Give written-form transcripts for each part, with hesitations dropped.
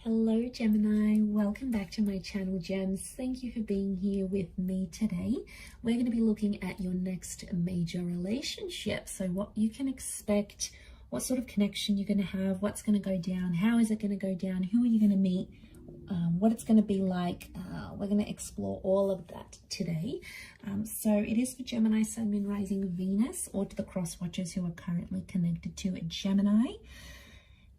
Hello Gemini, welcome back to my channel Gems. Thank you for being here with me today. We're going to be looking at your next major relationship. So what you can expect, what sort of connection you're going to have, what's going to go down, how is it going to go down, who are you going to meet, what it's going to be like. We're going to explore all of that today. So it is for Gemini, Sun, Moon, Rising, Venus, or to the cross watchers who are currently connected to a Gemini.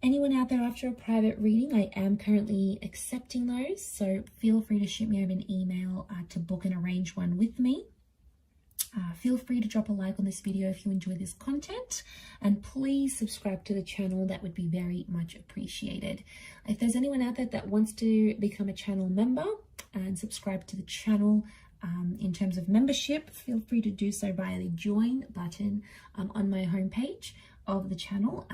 Anyone out there after a private reading, I am currently accepting those, so feel free to shoot me over an email to book and arrange one with me. Feel free to drop a like on this video if you enjoy this content, and please subscribe to the channel. That would be very much appreciated. If there's anyone out there that wants to become a channel member and subscribe to the channel, in terms of membership, feel free to do so via the join button on my homepage of the channel.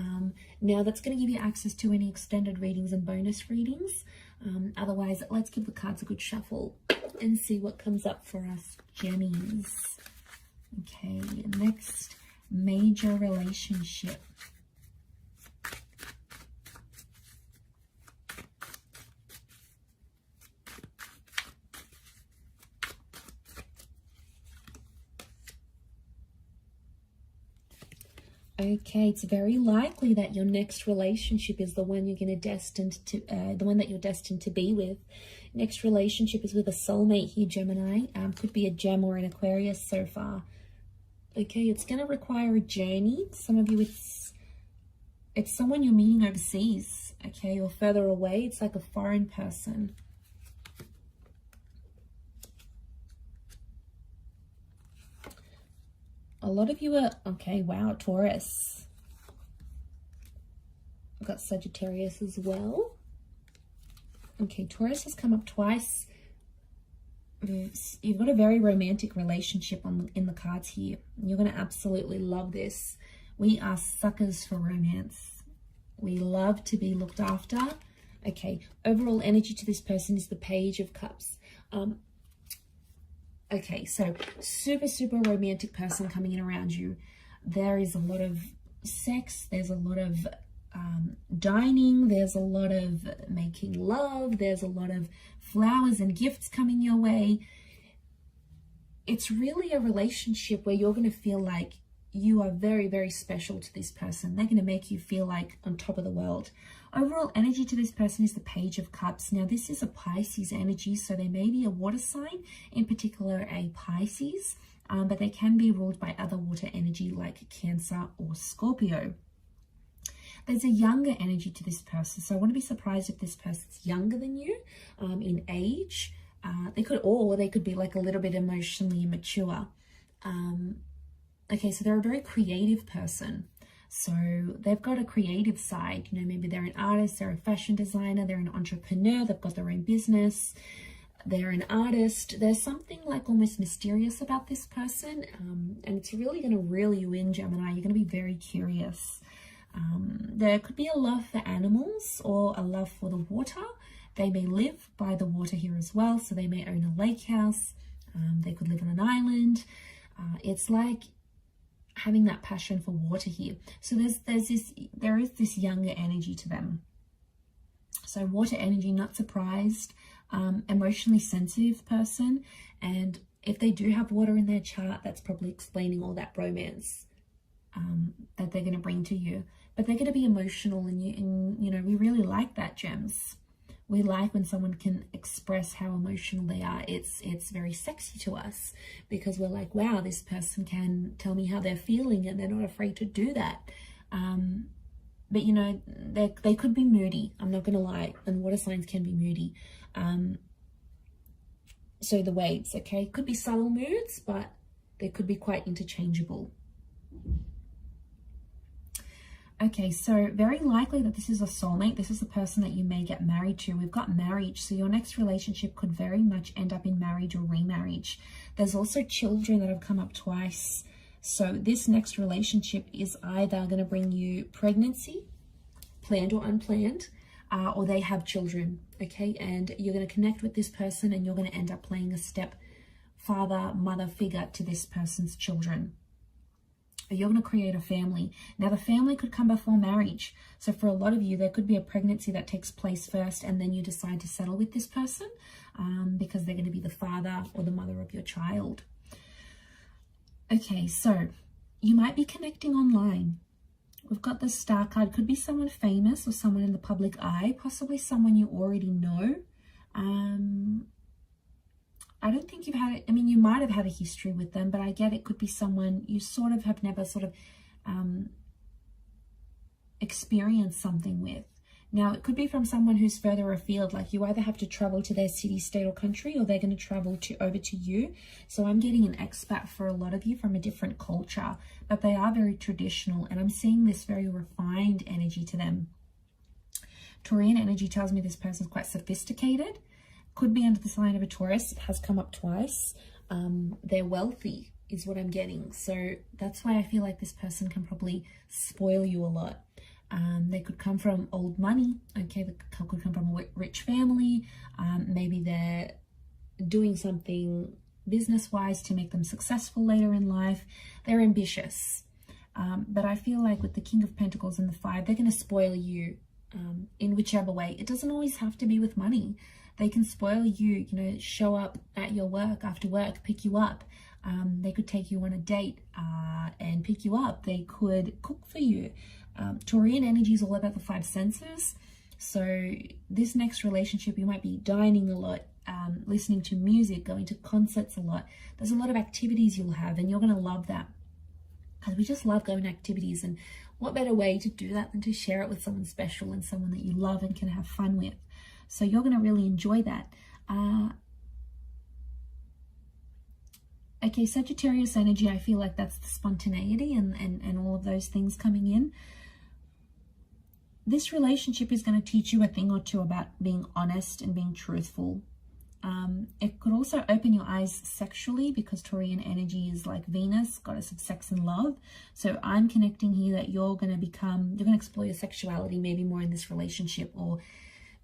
Now that's going to give you access to any extended readings and bonus readings. Otherwise, let's give the cards a good shuffle and see what comes up for us, Gemmies. Okay, next major relationship. Okay, it's very likely that your next relationship is the one you're destined to be with. Next relationship is with a soulmate here, Gemini. Could be a Gem or an Aquarius so far. Okay, it's going to require a journey. Some of you, it's someone you're meeting overseas, okay, or further away. It's like a foreign person. A lot of you are, okay, wow, Taurus. I've got Sagittarius as well. Okay, Taurus has come up twice. You've got a very romantic relationship in the cards here. You're going to absolutely love this. We are suckers for romance. We love to be looked after. Okay, overall energy to this person is the Page of Cups. Okay, so super romantic person coming in around you. There is a lot of sex. There's a lot of dining. There's a lot of making love. There's a lot of flowers and gifts coming your way. It's really a relationship where you're going to feel like you are very special to this person. They're going to make you feel like on top of the world. Overall energy to this person is the Page of Cups. Now, this is a Pisces energy, so they may be a water sign, in particular a Pisces, but they can be ruled by other water energy like Cancer or Scorpio. There's a younger energy to this person, so I want to be surprised if this person's younger than you in age. They could be like a little bit emotionally immature. Okay, so they're a very creative person. So they've got a creative side, you know, maybe they're an artist, they're a fashion designer, they're an entrepreneur, they've got their own business, they're an artist. There's something like almost mysterious about this person, and it's really going to reel you in, Gemini. You're going to be very curious. There could be a love for animals or a love for the water. They may live by the water here as well, so they may own a lake house. They could live on an island. It's like having that passion for water here. So there is this younger energy to them. So water energy, not surprised, emotionally sensitive person. And if they do have water in their chart, that's probably explaining all that romance that they're going to bring to you. But they're going to be emotional, and you know, we really like that, Gems. We like when someone can express how emotional they are. It's very sexy to us because we're like, wow, this person can tell me how they're feeling and they're not afraid to do that. But you know, they could be moody. I'm not going to lie. And water signs can be moody. So the waves, okay, could be subtle moods, but they could be quite interchangeable. Okay, so very likely that this is a soulmate. This is the person that you may get married to. We've got marriage, so your next relationship could very much end up in marriage or remarriage. There's also children that have come up twice. So this next relationship is either going to bring you pregnancy, planned or unplanned, or they have children, okay? And you're going to connect with this person and you're going to end up playing a step father, mother figure to this person's children. You're going to create a family. Now, the family could come before marriage. So for a lot of you, there could be a pregnancy that takes place first, and then you decide to settle with this person because they're going to be the father or the mother of your child. Okay, so you might be connecting online. We've got the Star card. Could be someone famous or someone in the public eye, possibly someone you already know. I don't think you've had it. I mean, you might have had a history with them, but I get it could be someone you sort of have never sort of experienced something with. Now, it could be from someone who's further afield, like you either have to travel to their city, state, or country, or they're going to travel over to you. So I'm getting an expat for a lot of you from a different culture, but they are very traditional, and I'm seeing this very refined energy to them. Taurian energy tells me this person's quite sophisticated. Could be under the sign of a Taurus. It has come up twice. They're wealthy is what I'm getting. So that's why I feel like this person can probably spoil you a lot. They could come from old money. Okay, they could come from a rich family. Maybe they're doing something business-wise to make them successful later in life. They're ambitious. But I feel like with the King of Pentacles and the 5, they're going to spoil you in whichever way. It doesn't always have to be with money. They can spoil you, you know, show up at your work after work, pick you up. They could take you on a date and pick you up. They could cook for you. Taurian energy is all about the 5 senses. So this next relationship, you might be dining a lot, listening to music, going to concerts a lot. There's a lot of activities you'll have, and you're going to love that. Because we just love going to activities, and what better way to do that than to share it with someone special and someone that you love and can have fun with. So you're going to really enjoy that. Okay, Sagittarius energy, I feel like that's the spontaneity and all of those things coming in. This relationship is going to teach you a thing or two about being honest and being truthful. It could also open your eyes sexually, because Taurian energy is like Venus, goddess of sex and love. So I'm connecting here that you're going to explore your sexuality maybe more in this relationship, or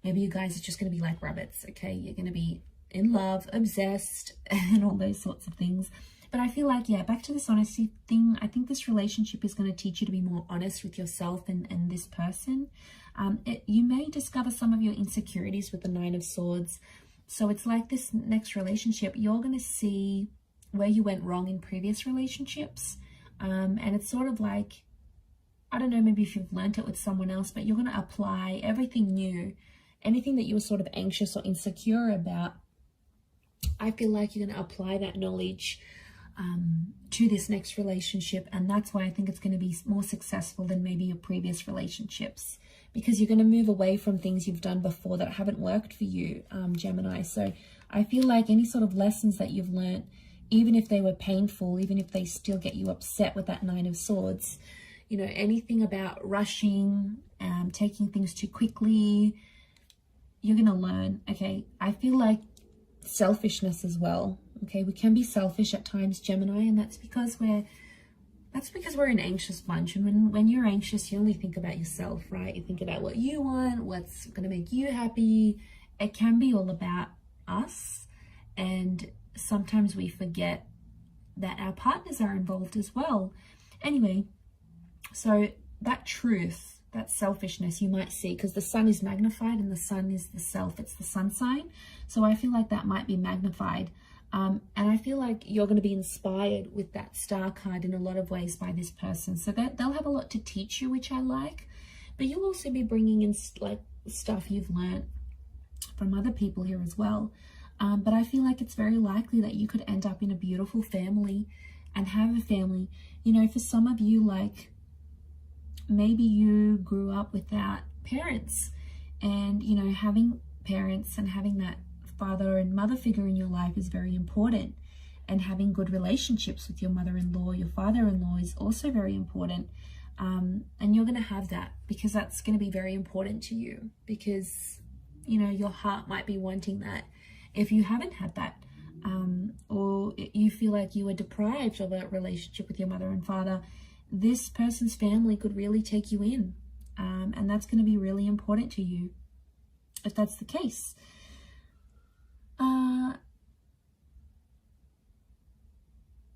maybe you guys are just going to be like rabbits, okay? You're going to be in love, obsessed, and all those sorts of things. But I feel like, yeah, back to this honesty thing, I think this relationship is going to teach you to be more honest with yourself and this person. You may discover some of your insecurities with the 9 of Swords. So it's like this next relationship, you're going to see where you went wrong in previous relationships. And it's sort of like, I don't know, maybe if you've learnt it with someone else, but you're going to apply everything new. Anything that you were sort of anxious or insecure about, I feel like you're going to apply that knowledge to this next relationship. And that's why I think it's going to be more successful than maybe your previous relationships, because you're going to move away from things you've done before that haven't worked for you, Gemini. So I feel like any sort of lessons that you've learned, even if they were painful, even if they still get you upset with that 9 of Swords, you know, anything about rushing, taking things too quickly, you're going to learn. Okay, I feel like selfishness as well. Okay, we can be selfish at times, Gemini, and that's because we're an anxious bunch. And when you're anxious, you only think about yourself, right? You think about what you want, what's going to make you happy. It can be all about us, and sometimes we forget that our partners are involved as well. Anyway, so that truth, that selfishness you might see, because the sun is magnified and the sun is the self, it's the sun sign. So I feel like that might be magnified. And I feel like you're going to be inspired with that Star card in a lot of ways by this person. So that they'll have a lot to teach you, which I like. But you'll also be bringing in like stuff you've learned from other people here as well. But I feel like it's very likely that you could end up in a beautiful family and have a family. You know, for some of you, like, maybe you grew up without parents, and, you know, having parents and having that father and mother figure in your life is very important, and having good relationships with your mother-in-law, your father-in-law is also very important. And you're going to have that, because that's going to be very important to you, because, you know, your heart might be wanting that if you haven't had that, or you feel like you were deprived of a relationship with your mother and father. This person's family could really take you in, and that's going to be really important to you if that's the case.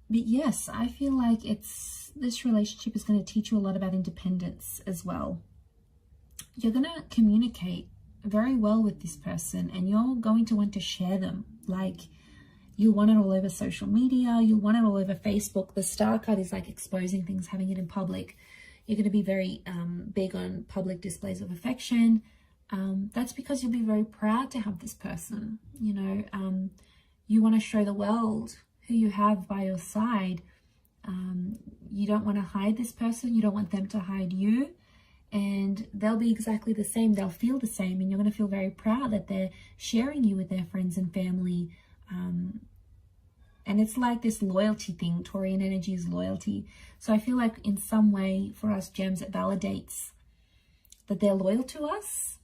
But yes, I feel like this relationship is going to teach you a lot about independence as well. You're going to communicate very well with this person, and you're going to want to share them. Like, you'll want it all over social media, you'll want it all over Facebook. The Star card is like exposing things, having it in public. You're going to be very big on public displays of affection. That's because you'll be very proud to have this person. You know, you want to show the world who you have by your side. You don't want to hide this person. You don't want them to hide you. And they'll be exactly the same. They'll feel the same. And you're going to feel very proud that they're sharing you with their friends and family. And it's like this loyalty thing. Taurian energy is loyalty. So I feel like in some way for us gems, it validates that they're loyal to us.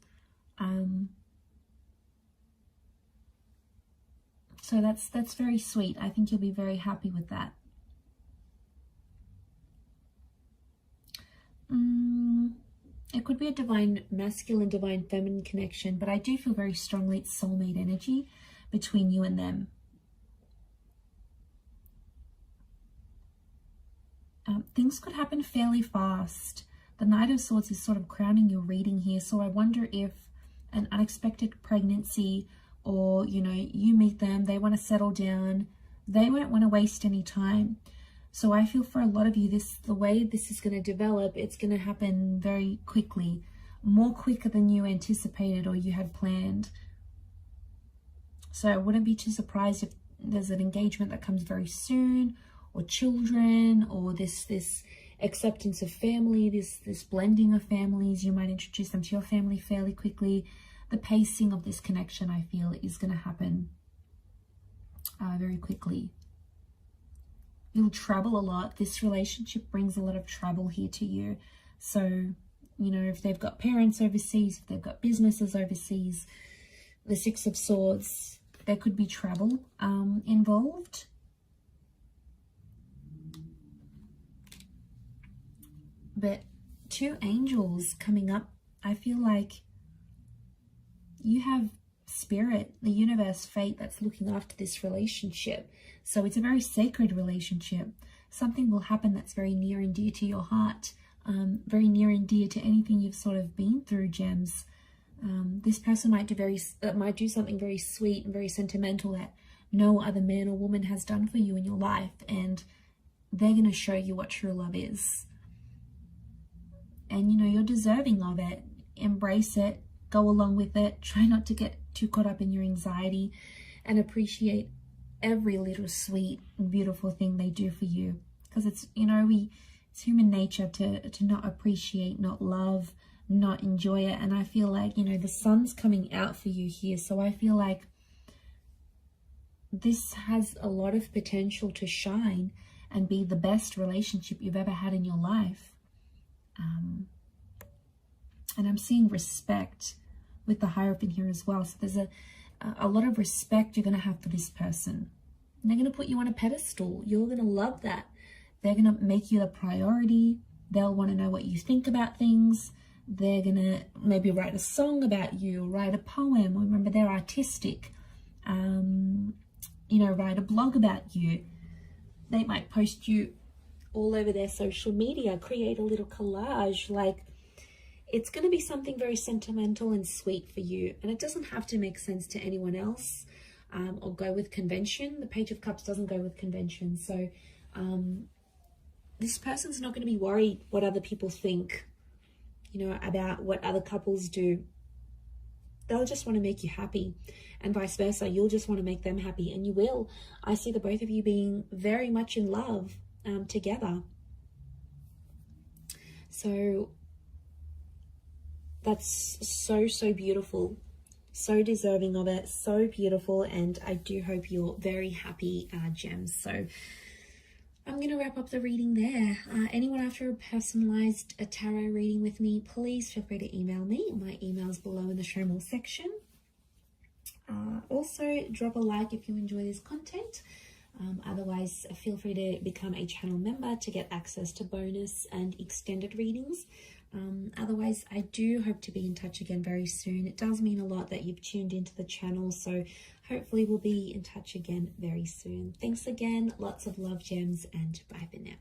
So that's very sweet. I think you'll be very happy with that. It could be a divine masculine, divine feminine connection, but I do feel very strongly it's soulmate energy between you and them. Things could happen fairly fast. The Knight of Swords is sort of crowning your reading here, so I wonder if an unexpected pregnancy, or, you know, you meet them, they want to settle down, they won't want to waste any time. So I feel for a lot of you, the way this is going to develop, it's going to happen very quickly, more quicker than you anticipated or you had planned. So I wouldn't be too surprised if there's an engagement that comes very soon, or children, or this acceptance of family, this blending of families. You might introduce them to your family fairly quickly. The pacing of this connection, I feel, is going to happen very quickly. You'll travel a lot. This relationship brings a lot of travel here to you. So, you know, if they've got parents overseas, if they've got businesses overseas, the Six of Swords, there could be travel involved. But two angels coming up, I feel like you have spirit, the universe, fate that's looking after this relationship. So it's a very sacred relationship. Something will happen that's very near and dear to your heart, very near and dear to anything you've sort of been through, gems. This person might do something very sweet and very sentimental that no other man or woman has done for you in your life, and they're going to show you what true love is. And, you know, you're deserving of it. Embrace it. Go along with it. Try not to get too caught up in your anxiety, and appreciate every little sweet and beautiful thing they do for you. Because it's, you know, it's human nature to not appreciate, not love, not enjoy it. And I feel like, you know, the sun's coming out for you here. So I feel like this has a lot of potential to shine and be the best relationship you've ever had in your life. And I'm seeing respect with the Hierophant here as well. So there's a lot of respect you're going to have for this person. And they're going to put you on a pedestal. You're going to love that. They're going to make you the priority. They'll want to know what you think about things. They're going to maybe write a song about you, write a poem. Remember, they're artistic. You know, write a blog about you. They might post you all over their social media, create a little collage. Like, it's going to be something very sentimental and sweet for you. And it doesn't have to make sense to anyone else or go with convention. The Page of Cups doesn't go with convention. So this person's not going to be worried what other people think, you know, about what other couples do. They'll just want to make you happy, and vice versa. You'll just want to make them happy, and you will. I see the both of you being very much in love together. So that's so beautiful, so deserving of it, so beautiful. And I do hope you're very happy, gems. So I'm going to wrap up the reading there. Anyone after a personalized tarot reading with me, please feel free to email me. My email's below in the show more section. Also, drop a like if you enjoy this content. Otherwise, feel free to become a channel member to get access to bonus and extended readings. Otherwise, I do hope to be in touch again very soon. It does mean a lot that you've tuned into the channel, so hopefully we'll be in touch again very soon. Thanks again, lots of love, gems, and bye for now.